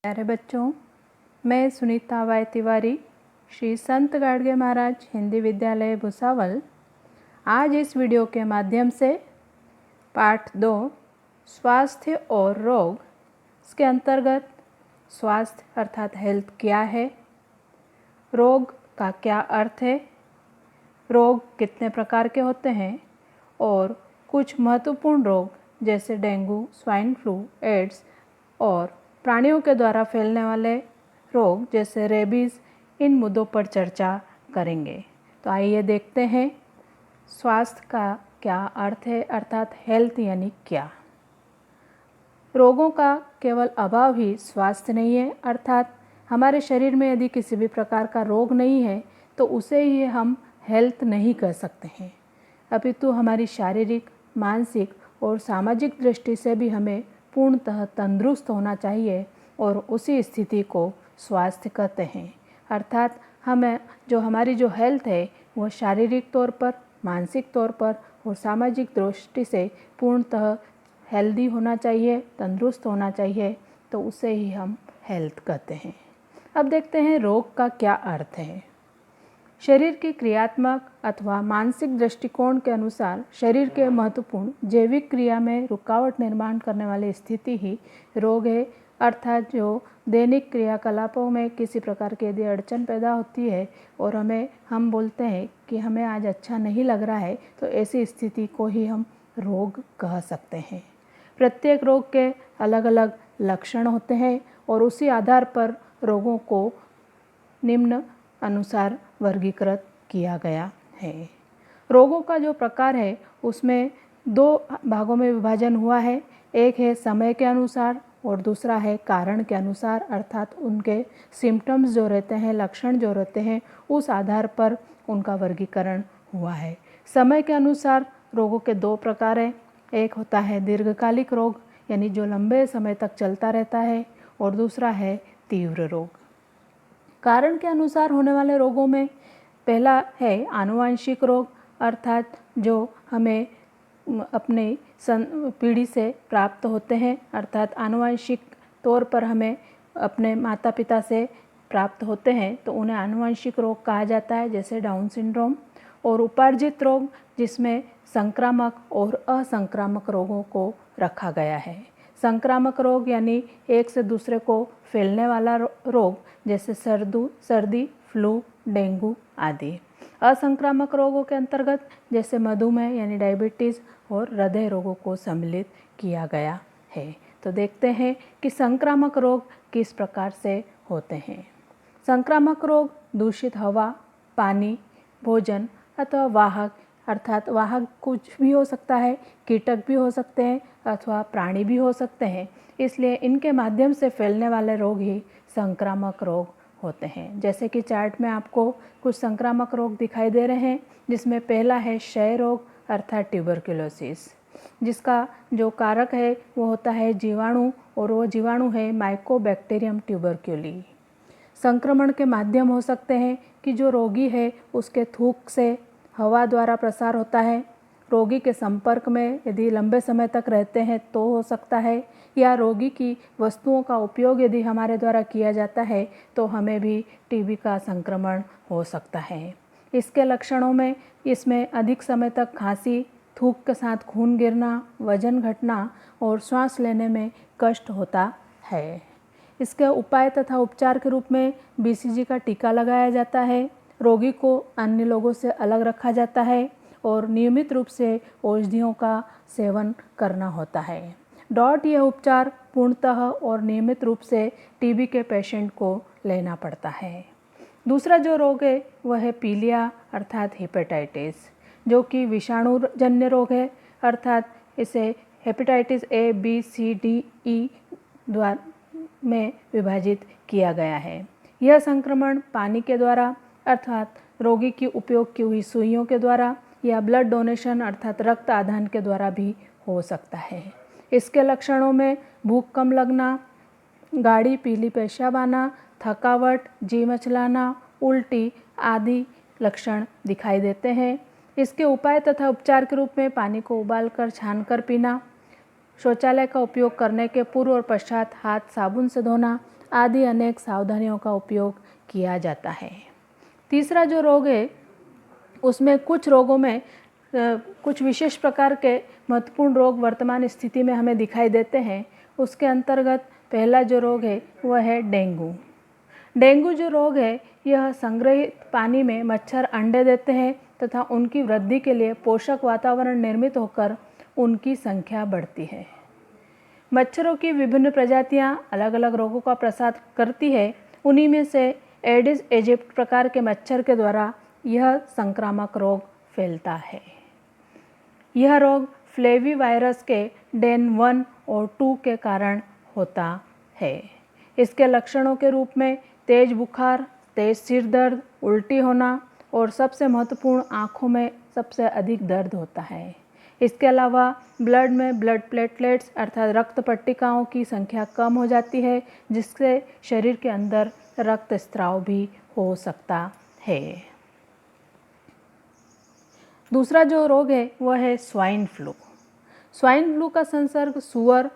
प्यारे बच्चों, मैं सुनीता वाई तिवारी, श्री संत गाडगे महाराज हिंदी विद्यालय भुसावल, आज इस वीडियो के माध्यम से पाठ 2 स्वास्थ्य और रोग इसके अंतर्गत स्वास्थ्य अर्थात हेल्थ क्या है, रोग का क्या अर्थ है, रोग कितने प्रकार के होते हैं और कुछ महत्वपूर्ण रोग जैसे डेंगू, स्वाइन फ्लू, एड्स और प्राणियों के द्वारा फैलने वाले रोग जैसे रेबीज़, इन मुद्दों पर चर्चा करेंगे। तो आइए देखते हैं स्वास्थ्य का क्या अर्थ है अर्थात हेल्थ यानी क्या। रोगों का केवल अभाव ही स्वास्थ्य नहीं है, अर्थात हमारे शरीर में यदि किसी भी प्रकार का रोग नहीं है तो उसे ही हम हेल्थ नहीं कह सकते हैं, अपितु हमारी शारीरिक, मानसिक और सामाजिक दृष्टि से भी हमें पूर्णतः तंदुरुस्त होना चाहिए और उसी स्थिति को स्वास्थ्य कहते हैं। अर्थात हमारी जो हेल्थ है वो शारीरिक तौर पर, मानसिक तौर पर और सामाजिक दृष्टि से पूर्णतः हेल्दी होना चाहिए, तंदुरुस्त होना चाहिए, तो उसे ही हम हेल्थ कहते हैं। अब देखते हैं रोग का क्या अर्थ है। शरीर की क्रियात्मक अथवा मानसिक दृष्टिकोण के अनुसार शरीर के महत्वपूर्ण जैविक क्रिया में रुकावट निर्माण करने वाली स्थिति ही रोग है, अर्थात जो दैनिक क्रियाकलापों में किसी प्रकार की यदि अड़चन पैदा होती है और हम बोलते हैं कि हमें आज अच्छा नहीं लग रहा है, तो ऐसी स्थिति को ही हम रोग कह सकते हैं। प्रत्येक रोग के अलग अलग लक्षण होते हैं और उसी आधार पर रोगों को निम्न अनुसार वर्गीकृत किया गया है। रोगों का जो प्रकार है उसमें 2 भागों में विभाजन हुआ है, एक है समय के अनुसार और दूसरा है कारण के अनुसार, अर्थात उनके सिम्टम्स जो रहते हैं, लक्षण जो रहते हैं, उस आधार पर उनका वर्गीकरण हुआ है। समय के अनुसार रोगों के 2 प्रकार हैं, एक होता है दीर्घकालिक रोग यानी जो लंबे समय तक चलता रहता है और दूसरा है तीव्र रोग। कारण के अनुसार होने वाले रोगों में पहला है आनुवंशिक रोग, अर्थात जो हमें अपने पीढ़ी से प्राप्त होते हैं, अर्थात आनुवंशिक तौर पर हमें अपने माता पिता से प्राप्त होते हैं तो उन्हें आनुवंशिक रोग कहा जाता है, जैसे डाउन सिंड्रोम। और उपार्जित रोग जिसमें संक्रामक और असंक्रामक रोगों को रखा गया है। संक्रामक रोग यानी एक से दूसरे को फैलने वाला रोग जैसे सर्दी, फ्लू, डेंगू आदि। असंक्रामक रोगों के अंतर्गत जैसे मधुमेह यानी डायबिटीज़ और हृदय रोगों को सम्मिलित किया गया है। तो देखते हैं कि संक्रामक रोग किस प्रकार से होते हैं। संक्रामक रोग दूषित हवा, पानी, भोजन अथवा वाहक, अर्थात वाहक कुछ भी हो सकता है, कीटक भी हो सकते हैं अथवा प्राणी भी हो सकते हैं, इसलिए इनके माध्यम से फैलने वाले रोग ही संक्रामक रोग होते हैं। जैसे कि चार्ट में आपको कुछ संक्रामक रोग दिखाई दे रहे हैं, जिसमें पहला है क्षय रोग अर्थात ट्यूबरक्लोसिस, जिसका जो कारक है वो होता है जीवाणु और वो जीवाणु है माइकोबैक्टीरियम ट्यूबरक्यूली। संक्रमण के माध्यम हो सकते हैं कि जो रोगी है उसके थूक से हवा द्वारा प्रसार होता है, रोगी के संपर्क में यदि लंबे समय तक रहते हैं तो हो सकता है, या रोगी की वस्तुओं का उपयोग यदि हमारे द्वारा किया जाता है तो हमें भी टीबी का संक्रमण हो सकता है। इसके लक्षणों में इसमें अधिक समय तक खांसी, थूक के साथ खून गिरना, वजन घटना और श्वास लेने में कष्ट होता है। इसके उपाय तथा उपचार के रूप में बीसीजी का टीका लगाया जाता है, रोगी को अन्य लोगों से अलग रखा जाता है और नियमित रूप से औषधियों का सेवन करना होता है। यह उपचार पूर्णतः और नियमित रूप से टीबी के पेशेंट को लेना पड़ता है। दूसरा जो रोग है वह है पीलिया अर्थात हेपेटाइटिस, जो कि विषाणुजन्य रोग है, अर्थात इसे hepatitis A, B, C, D, E द्वारा में विभाजित किया गया है। यह संक्रमण पानी के द्वारा अर्थात रोगी की उपयोग की हुई सुइयों के द्वारा या ब्लड डोनेशन अर्थात रक्त आदान के द्वारा भी हो सकता है। इसके लक्षणों में भूख कम लगना, गाढ़ी पीली पेशाब आना, थकावट, जी मचलाना, उल्टी आदि लक्षण दिखाई देते हैं। इसके उपाय तथा उपचार के रूप में पानी को उबालकर छानकर पीना, शौचालय का उपयोग करने के पूर्व और पश्चात हाथ साबुन से धोना, आदि अनेक सावधानियों का उपयोग किया जाता है। तीसरा जो रोग है उसमें कुछ रोगों में कुछ विशेष प्रकार के महत्वपूर्ण रोग वर्तमान स्थिति में हमें दिखाई देते हैं। उसके अंतर्गत पहला जो रोग है वह है डेंगू। डेंगू जो रोग है यह संग्रहित पानी में मच्छर अंडे देते हैं तथा उनकी वृद्धि के लिए पोषक वातावरण निर्मित होकर उनकी संख्या बढ़ती है। मच्छरों की विभिन्न प्रजातियां अलग अलग रोगों का प्रसार करती है। उन्हीं में से एडिस एजिप्ट प्रकार के मच्छर के द्वारा यह संक्रामक रोग फैलता है। यह रोग फ्लेवी वायरस के डेन 1 और 2 के कारण होता है। इसके लक्षणों के रूप में तेज बुखार, तेज सिर दर्द, उल्टी होना और सबसे महत्वपूर्ण आँखों में सबसे अधिक दर्द होता है। इसके अलावा ब्लड में ब्लड प्लेटलेट्स अर्थात रक्त पट्टिकाओं की संख्या कम हो जाती है, जिससे शरीर के अंदर रक्त स्राव भी हो सकता है। दूसरा जो रोग है वह है स्वाइन फ्लू। स्वाइन फ्लू का संसर्ग सूअर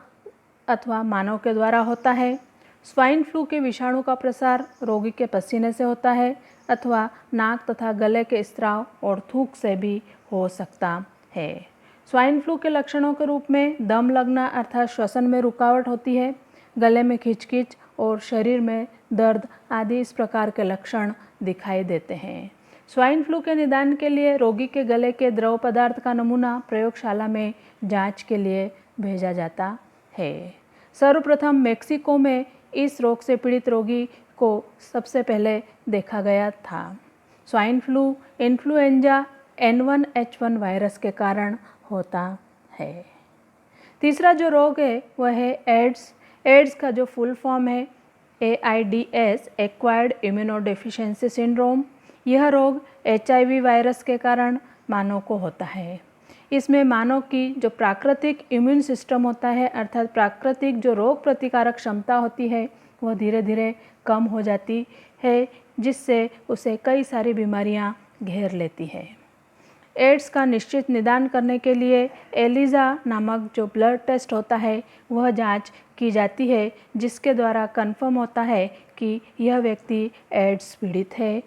अथवा मानव के द्वारा होता है। स्वाइन फ्लू के विषाणु का प्रसार रोगी के पसीने से होता है अथवा नाक तथा गले के स्राव और थूक से भी हो सकता है। स्वाइन फ्लू के लक्षणों के रूप में दम लगना अर्थात श्वसन में रुकावट होती है, गले में खिंचखिंच और शरीर में दर्द आदि इस प्रकार के लक्षण दिखाई देते हैं। स्वाइन फ्लू के निदान के लिए रोगी के गले के द्रव पदार्थ का नमूना प्रयोगशाला में जांच के लिए भेजा जाता है। सर्वप्रथम मेक्सिको में इस रोग से पीड़ित रोगी को सबसे पहले देखा गया था। Swine flu influenza N1H1 virus के कारण होता है। तीसरा जो रोग है वह है एड्स। एड्स का जो फुल फॉर्म है AIDS एक्वायर्ड इम्यूनोडेफिशिएंसी सिंड्रोम। यह रोग HIV वायरस के कारण मानव को होता है। इसमें मानव की जो प्राकृतिक इम्यून सिस्टम होता है अर्थात प्राकृतिक जो रोग प्रतिकारक क्षमता होती है वह धीरे धीरे कम हो जाती है, जिससे उसे कई सारी बीमारियां घेर लेती है। एड्स का निश्चित निदान करने के लिए एलिजा नामक जो ब्लड टेस्ट होता है वह जांच की जाती है, जिसके द्वारा कंफर्म होता है कि यह व्यक्ति एड्स पीड़ित है।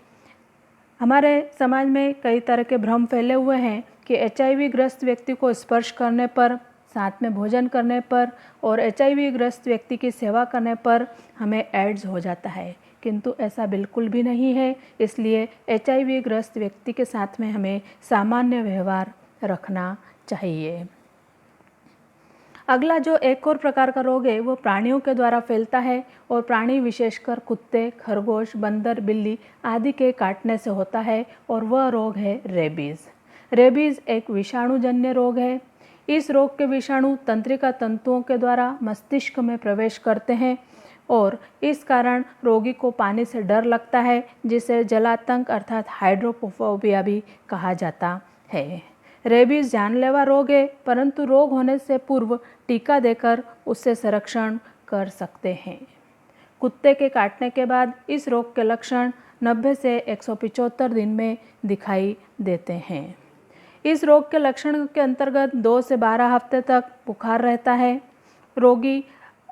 हमारे समाज में कई तरह के भ्रम फैले हुए हैं कि HIV ग्रस्त व्यक्ति को स्पर्श करने पर, साथ में भोजन करने पर और HIV ग्रस्त व्यक्ति की सेवा करने पर हमें एड्स हो जाता है, किंतु ऐसा बिल्कुल भी नहीं है। इसलिए HIV ग्रस्त व्यक्ति के साथ में हमें सामान्य व्यवहार रखना चाहिए। अगला जो एक और प्रकार का रोग है वो प्राणियों के द्वारा फैलता है और प्राणी विशेषकर कुत्ते, खरगोश, बंदर, बिल्ली आदि के काटने से होता है और वह रोग है रेबीज़। रेबीज़ एक विषाणुजन्य रोग है। इस रोग के विषाणु तंत्रिका तंतुओं के द्वारा मस्तिष्क में प्रवेश करते हैं और इस कारण रोगी को पानी से डर लगता है, जिसे जलातंक अर्थात हाइड्रोफोबिया भी कहा जाता है। रेबीज़ जानलेवा रोग है, परंतु रोग होने से पूर्व टीका देकर उससे संरक्षण कर सकते हैं। कुत्ते के काटने के बाद इस रोग के लक्षण 90 से 175 दिन में दिखाई देते हैं। इस रोग के लक्षण के अंतर्गत 2 से 12 हफ्ते तक बुखार रहता है। रोगी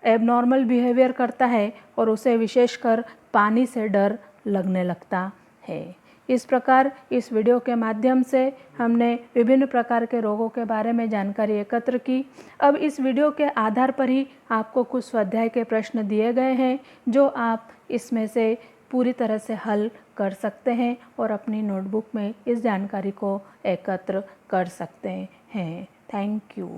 एबनॉर्मल बिहेवियर करता है और उसे विशेषकर पानी से डर लगने लगता है। इस प्रकार इस वीडियो के माध्यम से हमने विभिन्न प्रकार के रोगों के बारे में जानकारी एकत्र की। अब इस वीडियो के आधार पर ही आपको कुछ स्वाध्याय के प्रश्न दिए गए हैं, जो आप इसमें से पूरी तरह से हल कर सकते हैं और अपनी नोटबुक में इस जानकारी को एकत्र कर सकते हैं। Thank you.